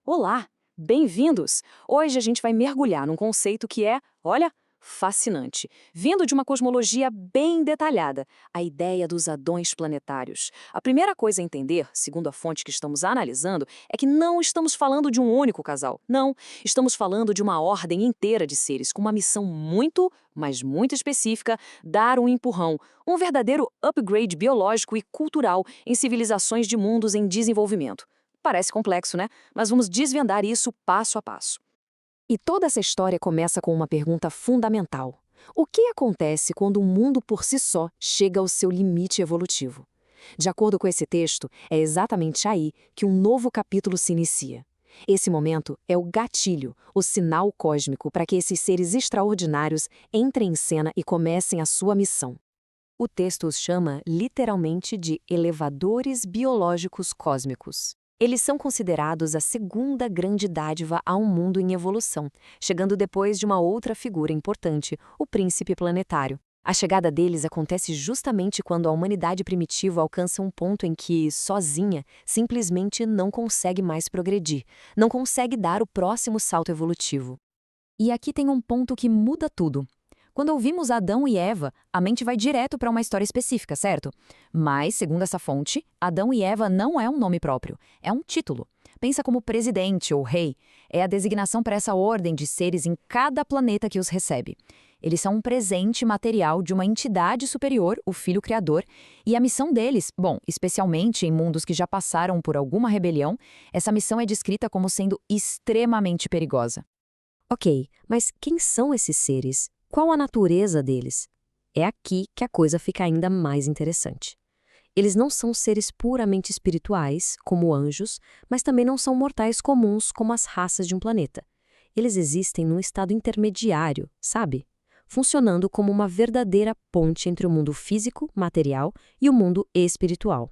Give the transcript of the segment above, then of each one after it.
Olá, bem-vindos! Hoje a gente vai mergulhar num conceito que é, olha, fascinante, vindo de uma cosmologia bem detalhada, a ideia dos adões planetários. A primeira coisa a entender, segundo a fonte que estamos analisando, é que não estamos falando de um único casal. Não, estamos falando de uma ordem inteira de seres com uma missão muito, mas muito específica, dar um empurrão, um verdadeiro upgrade biológico e cultural em civilizações de mundos em desenvolvimento. Parece complexo, né? Mas vamos desvendar isso passo a passo. E toda essa história começa com uma pergunta fundamental. O que acontece quando um mundo por si só chega ao seu limite evolutivo? De acordo com esse texto, é exatamente aí que um novo capítulo se inicia. Esse momento é o gatilho, o sinal cósmico para que esses seres extraordinários entrem em cena e comecem a sua missão. O texto os chama literalmente de elevadores biológicos cósmicos. Eles são considerados a segunda grande dádiva a um mundo em evolução, chegando depois de uma outra figura importante, o príncipe planetário. A chegada deles acontece justamente quando a humanidade primitiva alcança um ponto em que, sozinha, simplesmente não consegue mais progredir, não consegue dar o próximo salto evolutivo. E aqui tem um ponto que muda tudo. Quando ouvimos Adão e Eva, a mente vai direto para uma história específica, certo? Mas, segundo essa fonte, Adão e Eva não é um nome próprio, é um título. Pensa como presidente ou rei. É a designação para essa ordem de seres em cada planeta que os recebe. Eles são um presente material de uma entidade superior, o Filho Criador, e a missão deles, bom, especialmente em mundos que já passaram por alguma rebelião, essa missão é descrita como sendo extremamente perigosa. Ok, mas quem são esses seres? Qual a natureza deles? É aqui que a coisa fica ainda mais interessante. Eles não são seres puramente espirituais, como anjos, mas também não são mortais comuns, como as raças de um planeta. Eles existem num estado intermediário, sabe? Funcionando como uma verdadeira ponte entre o mundo físico, material, e o mundo espiritual.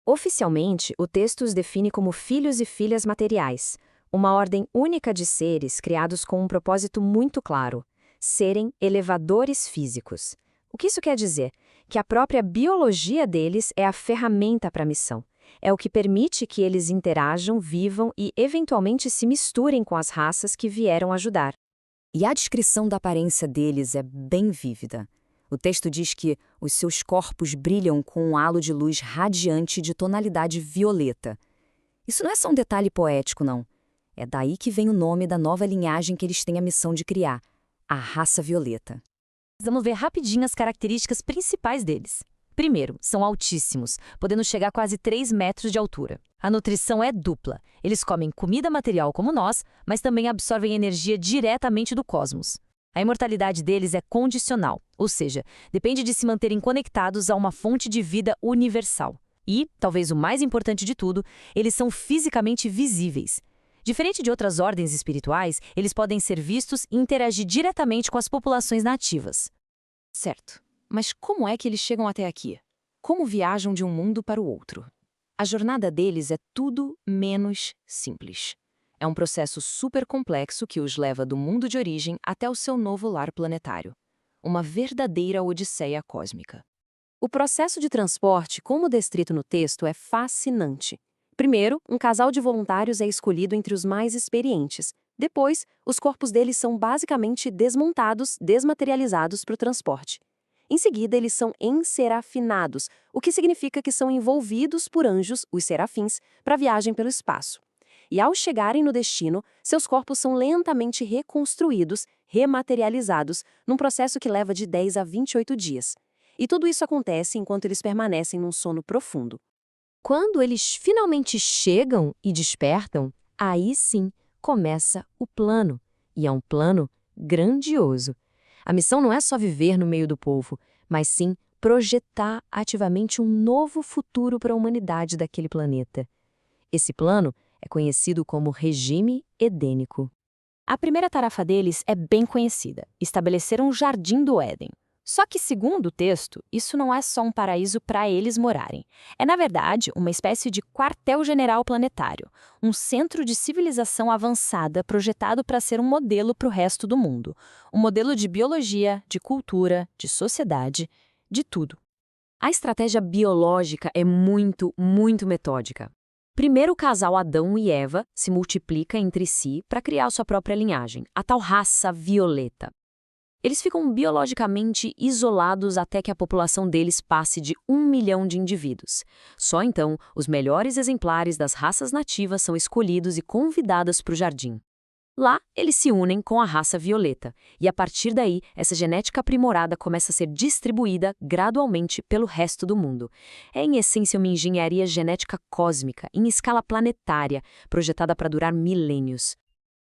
Oficialmente, o texto os define como filhos e filhas materiais, uma ordem única de seres criados com um propósito muito claro: serem elevadores físicos. O que isso quer dizer? Que a própria biologia deles é a ferramenta para a missão. É o que permite que eles interajam, vivam e, eventualmente, se misturem com as raças que vieram ajudar. E a descrição da aparência deles é bem vívida. O texto diz que os seus corpos brilham com um halo de luz radiante de tonalidade violeta. Isso não é só um detalhe poético, não. É daí que vem o nome da nova linhagem que eles têm a missão de criar: a raça violeta. Vamos ver rapidinho as características principais deles. Primeiro, são altíssimos, podendo chegar a quase 3 metros de altura. A nutrição é dupla. Eles comem comida material como nós, mas também absorvem energia diretamente do cosmos. A imortalidade deles é condicional, ou seja, depende de se manterem conectados a uma fonte de vida universal. E, talvez o mais importante de tudo, eles são fisicamente visíveis. Diferente de outras ordens espirituais, eles podem ser vistos e interagir diretamente com as populações nativas. Certo, mas como é que eles chegam até aqui? Como viajam de um mundo para o outro? A jornada deles é tudo menos simples. É um processo super complexo que os leva do mundo de origem até o seu novo lar planetário. Uma verdadeira odisseia cósmica. O processo de transporte, como descrito no texto, é fascinante. Primeiro, um casal de voluntários é escolhido entre os mais experientes. Depois, os corpos deles são basicamente desmontados, desmaterializados para o transporte. Em seguida, eles são enserafinados, o que significa que são envolvidos por anjos, os serafins, para a viagem pelo espaço. E ao chegarem no destino, seus corpos são lentamente reconstruídos, rematerializados, num processo que leva de 10 a 28 dias. E tudo isso acontece enquanto eles permanecem num sono profundo. Quando eles finalmente chegam e despertam, aí sim começa o plano. E é um plano grandioso. A missão não é só viver no meio do povo, mas sim projetar ativamente um novo futuro para a humanidade daquele planeta. Esse plano é conhecido como regime edênico. A primeira tarefa deles é bem conhecida: estabelecer um jardim do Éden. Só que, segundo o texto, isso não é só um paraíso para eles morarem. É, na verdade, uma espécie de quartel-general planetário, um centro de civilização avançada projetado para ser um modelo para o resto do mundo. Um modelo de biologia, de cultura, de sociedade, de tudo. A estratégia biológica é muito metódica. Primeiro o casal Adão e Eva se multiplica entre si para criar sua própria linhagem, a tal raça violeta. Eles ficam biologicamente isolados até que a população deles passe de 1 milhão de indivíduos. Só então, os melhores exemplares das raças nativas são escolhidos e convidados para o jardim. Lá, eles se unem com a raça violeta, e a partir daí, essa genética aprimorada começa a ser distribuída gradualmente pelo resto do mundo. É, em essência, uma engenharia genética cósmica, em escala planetária, projetada para durar milênios.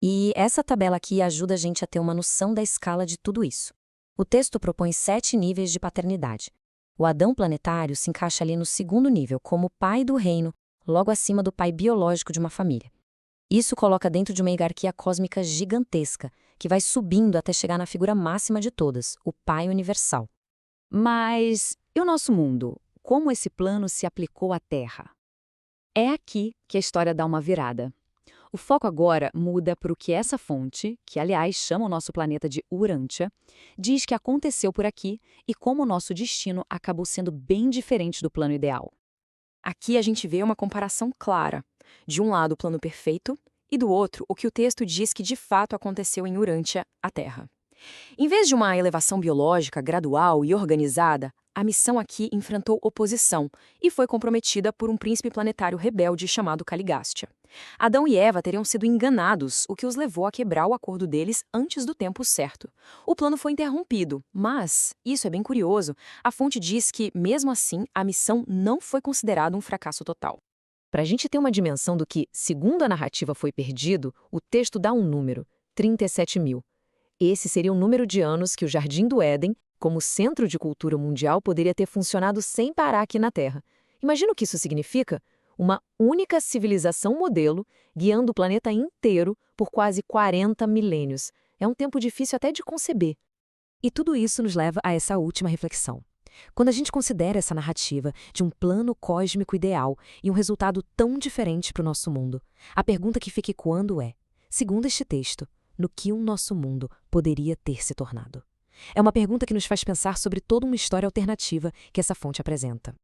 E essa tabela aqui ajuda a gente a ter uma noção da escala de tudo isso. O texto propõe 7 níveis de paternidade. O Adão planetário se encaixa ali no segundo nível, como pai do reino, logo acima do pai biológico de uma família. Isso coloca dentro de uma hierarquia cósmica gigantesca, que vai subindo até chegar na figura máxima de todas, o pai universal. Mas e o nosso mundo? Como esse plano se aplicou à Terra? É aqui que a história dá uma virada. O foco agora muda para o que essa fonte, que aliás chama o nosso planeta de Urântia, diz que aconteceu por aqui e como o nosso destino acabou sendo bem diferente do plano ideal. Aqui a gente vê uma comparação clara. De um lado o plano perfeito e do outro o que o texto diz que de fato aconteceu em Urântia, a Terra. Em vez de uma elevação biológica gradual e organizada, a missão aqui enfrentou oposição e foi comprometida por um príncipe planetário rebelde chamado Caligástia. Adão e Eva teriam sido enganados, o que os levou a quebrar o acordo deles antes do tempo certo. O plano foi interrompido, mas, isso é bem curioso, a fonte diz que, mesmo assim, a missão não foi considerada um fracasso total. Para a gente ter uma dimensão do que, segundo a narrativa, foi perdido, o texto dá um número, 37 mil. Esse seria o número de anos que o Jardim do Éden, como centro de cultura mundial, poderia ter funcionado sem parar aqui na Terra. Imagina o que isso significa? Uma única civilização modelo guiando o planeta inteiro por quase 40 milênios. É um tempo difícil até de conceber. E tudo isso nos leva a essa última reflexão. Quando a gente considera essa narrativa de um plano cósmico ideal e um resultado tão diferente para o nosso mundo, a pergunta que fica ecoando é, segundo este texto, no que o nosso mundo poderia ter se tornado? É uma pergunta que nos faz pensar sobre toda uma história alternativa que essa fonte apresenta.